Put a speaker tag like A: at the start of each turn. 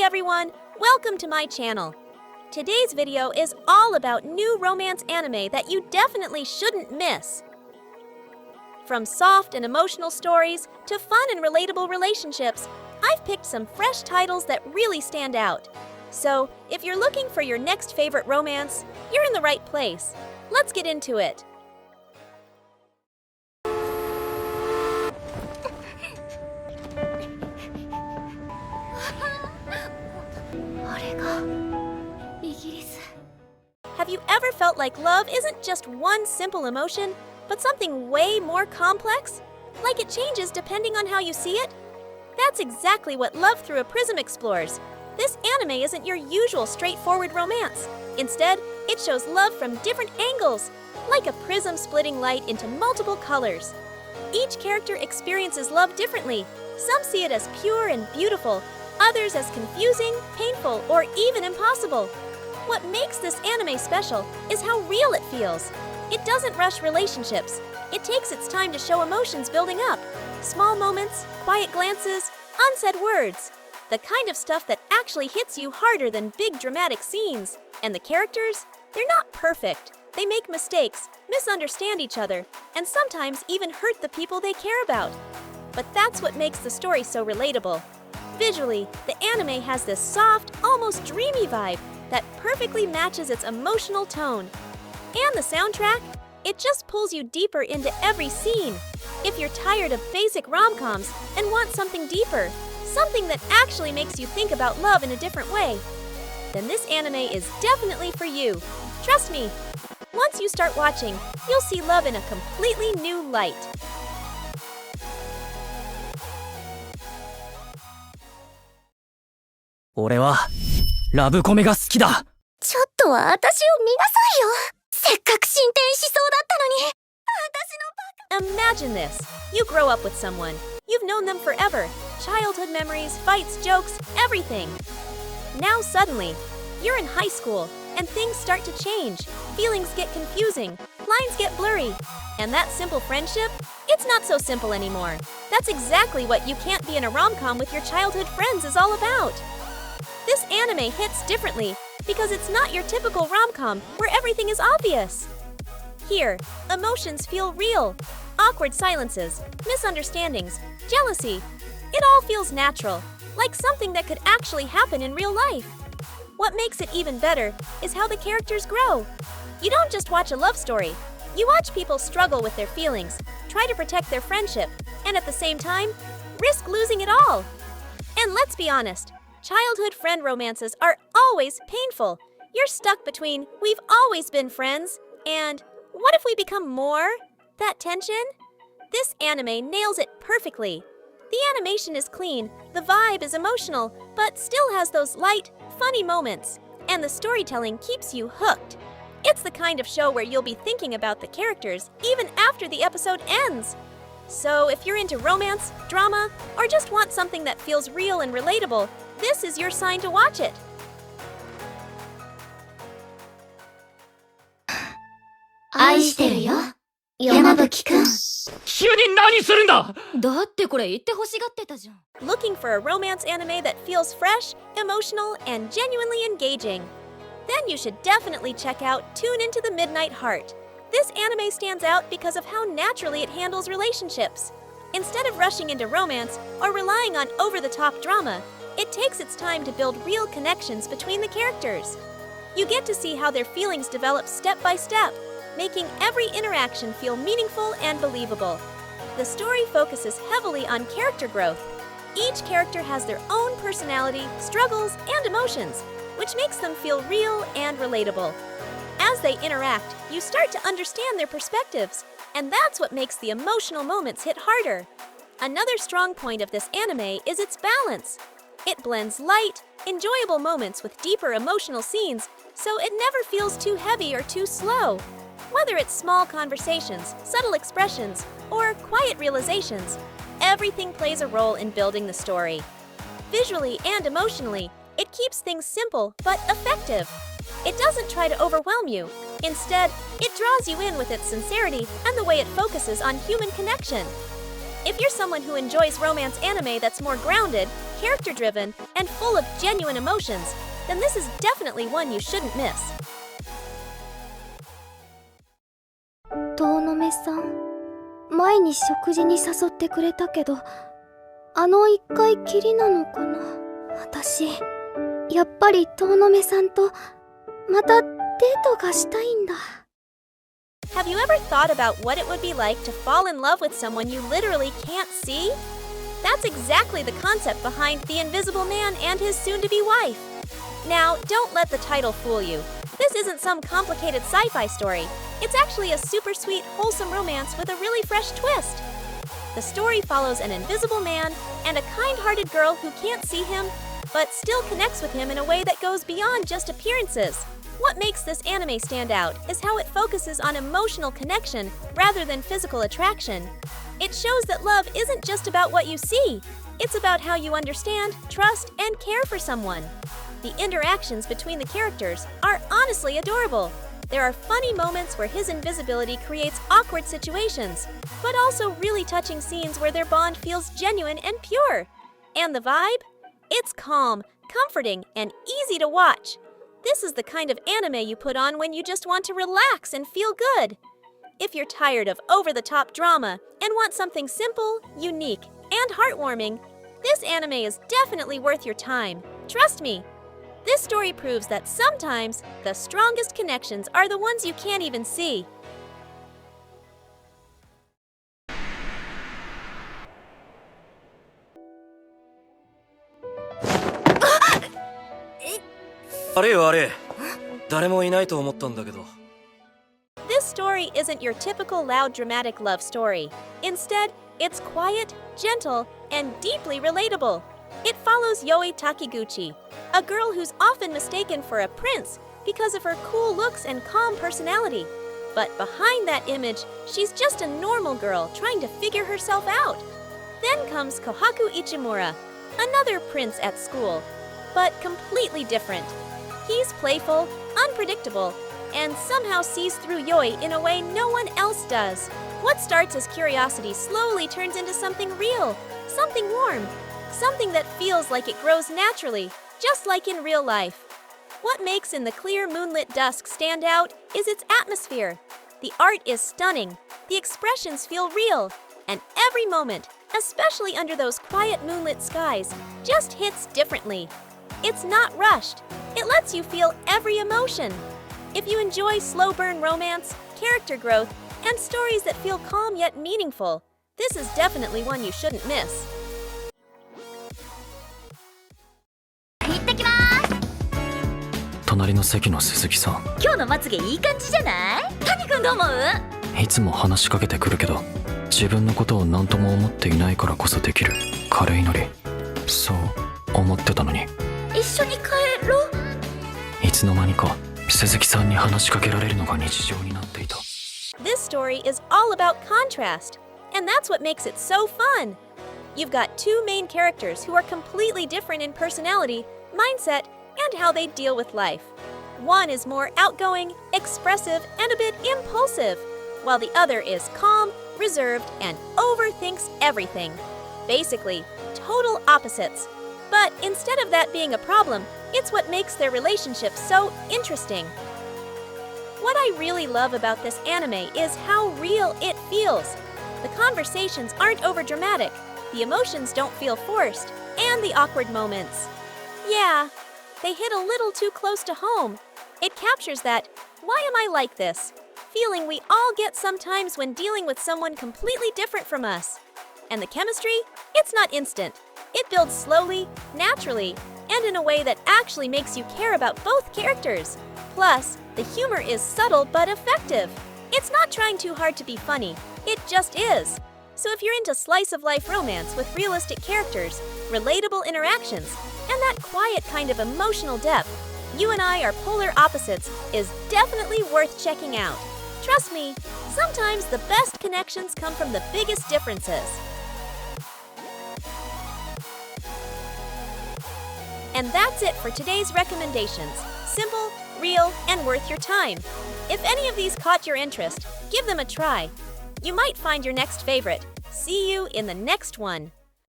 A: Hey everyone, welcome to my channel. Today's video is all about new romance anime that you definitely shouldn't miss. From soft and emotional stories to fun and relatable relationships, I've picked some fresh titles that really stand out. So, if you're looking for your next favorite romance, you're in the right place. Let's get into it. Have you ever felt like love isn't just one simple emotion, but something way more complex? Like it changes depending on how you see it? That's exactly what Love Through a Prism explores. This anime isn't your usual straightforward romance. Instead, it shows love from different angles, like a prism splitting light into multiple colors. Each character experiences love differently. Some see it as pure and beautiful, others as confusing, painful, or even impossible. What makes this anime special is how real it feels. It doesn't rush relationships. It takes its time to show emotions building up. Small moments, quiet glances, unsaid words. The kind of stuff that actually hits you harder than big dramatic scenes. And the characters? They're not perfect. They make mistakes, misunderstand each other, and sometimes even hurt the people they care about. But that's what makes the story so relatable. Visually, the anime has this soft, almost dreamy vibe that perfectly matches its emotional tone. And the soundtrack? It just pulls you deeper into every scene. If you're tired of basic rom-coms and want something deeper, something that actually makes you think about love in a different way, then this anime is definitely for you. Trust me, once you start watching, you'll see love in a completely new light.
B: 俺はラブコメが好きだ。
C: ちょっとは私を見なさいよ。せっかく進展しそうだったのに。私のバカ。
A: Imagine this. You grow up with someone. You've known them forever. Childhood memories, fights, jokes, everything. Now suddenly, you're in high school, and things start to change. Feelings get confusing, lines get blurry. And that simple friendship? It's not so simple anymore. That's exactly what You Can't Be in a Rom-Com with Your Childhood Friends is all about. This anime hits differently because it's not your typical rom-com where everything is obvious. Here, emotions feel real. Awkward silences, misunderstandings, jealousy. It all feels natural, like something that could actually happen in real life. What makes it even better is how the characters grow. You don't just watch a love story. You watch people struggle with their feelings, try to protect their friendship, and at the same time, risk losing it all. And let's be honest, childhood friend romances are always painful. You're stuck between "we've always been friends" and "what if we become more?" That tension? This anime nails it perfectly. The animation is clean, the vibe is emotional, but still has those light, funny moments. And the storytelling keeps you hooked. It's the kind of show where you'll be thinking about the characters even after the episode ends. So if you're into romance, drama, or just want something that feels real and relatable, this is your sign to watch it.
C: 愛してるよ、山吹くん。
B: 急に何するんだ。
C: だってこれ言って欲しがってたじゃん。
A: Looking for a romance anime that feels fresh, emotional, and genuinely engaging? Then you should definitely check out Tune Into the Midnight Heart. This anime stands out because of how naturally it handles relationships. Instead of rushing into romance or relying on over-the-top drama, it takes its time to build real connections between the characters. You get to see how their feelings develop step by step, making every interaction feel meaningful and believable. The story focuses heavily on character growth. Each character has their own personality, struggles, and emotions, which makes them feel real and relatable. As they interact, you start to understand their perspectives, and that's what makes the emotional moments hit harder. Another strong point of this anime is its balance. It blends light, enjoyable moments with deeper emotional scenes, so it never feels too heavy or too slow. Whether it's small conversations, subtle expressions, or quiet realizations, everything plays a role in building the story. Visually and emotionally, it keeps things simple but effective. It doesn't try to overwhelm you. Instead, it draws you in with its sincerity and the way it focuses on human connection. If you're someone who enjoys romance anime that's more grounded, character-driven, and full of genuine emotions, then this is definitely one you shouldn't miss.
C: 遠野さん、前に食事に誘ってくれたけど、一回きりなのかな。私、やっぱり遠野さんとまたデートがしたいんだ。
A: Have you ever thought about what it would be like to fall in love with someone you literally can't see? That's exactly the concept behind The Invisible Man and his soon-to-be wife. Now, don't let the title fool you. This isn't some complicated sci-fi story. It's actually a super sweet, wholesome romance with a really fresh twist. The story follows an invisible man and a kind-hearted girl who can't see him, but still connects with him in a way that goes beyond just appearances. What makes this anime stand out is how it focuses on emotional connection rather than physical attraction. It shows that love isn't just about what you see. It's about how you understand, trust, and care for someone. The interactions between the characters are honestly adorable. There are funny moments where his invisibility creates awkward situations, but also really touching scenes where their bond feels genuine and pure. And the vibe? It's calm, comforting, and easy to watch. This is the kind of anime you put on when you just want to relax and feel good. If you're tired of over-the-top drama and want something simple, unique, and heartwarming, this anime is definitely worth your time. Trust me. This story proves that sometimes the strongest connections are the ones you can't even see.
D: あれよあれ、誰もいないと思ったんだけど。
A: This story isn't your typical loud dramatic love story. Instead, it's quiet, gentle, and deeply relatable. It follows Yoi Takiguchi, a girl who's often mistaken for a prince because of her cool looks and calm personality. But behind that image, she's just a normal girl trying to figure herself out. Then comes Kohaku Ichimura, another prince at school, but completely different. He's playful, unpredictable, and somehow sees through Yoi in a way no one else does. What starts as curiosity slowly turns into something real, something warm, something that feels like it grows naturally, just like in real life. What makes In the Clear Moonlit Dusk stand out is its atmosphere. The art is stunning, the expressions feel real, and every moment, especially under those quiet moonlit skies, just hits differently. It's not rushed. It lets you feel every emotion. If you enjoy slow burn romance, character growth, and stories that feel calm yet meaningful, this is definitely one you shouldn't miss.
C: 行ってきます。
B: 隣の席の鈴木さん、
C: 今日のまつげいい感じじゃない？谷君どう思う？
B: いつも話しかけてくるけど、自分のことを何とも思っていないからこそできる軽いノリ、そう思ってたのに、
C: 一緒に帰ろう。
B: いつの間にか鈴木さんに話しかけられるのが日常になっていた。
A: This story is all about contrast, and that's what makes it so fun. You've got two main characters who are completely different in personality, mindset, and how they deal with life. One is more outgoing, expressive, and a bit impulsive, while the other is calm, reserved, and overthinks everything. Basically, total opposites. But instead of that being a problem, it's what makes their relationship so interesting. What I really love about this anime is how real it feels. The conversations aren't overdramatic, the emotions don't feel forced, and the awkward moments. Yeah, they hit a little too close to home. It captures that, why am I like this? Feeling we all get sometimes when dealing with someone completely different from us. And the chemistry? It's not instant. It builds slowly, naturally, and in a way that actually makes you care about both characters. Plus, the humor is subtle but effective. It's not trying too hard to be funny, it just is. So if you're into slice-of-life romance with realistic characters, relatable interactions, and that quiet kind of emotional depth, You and I Are Polar Opposites is definitely worth checking out. Trust me, sometimes the best connections come from the biggest differences. And that's it for today's recommendations. Simple, real, and worth your time. If any of these caught your interest, give them a try. You might find your next favorite. See you in the next one.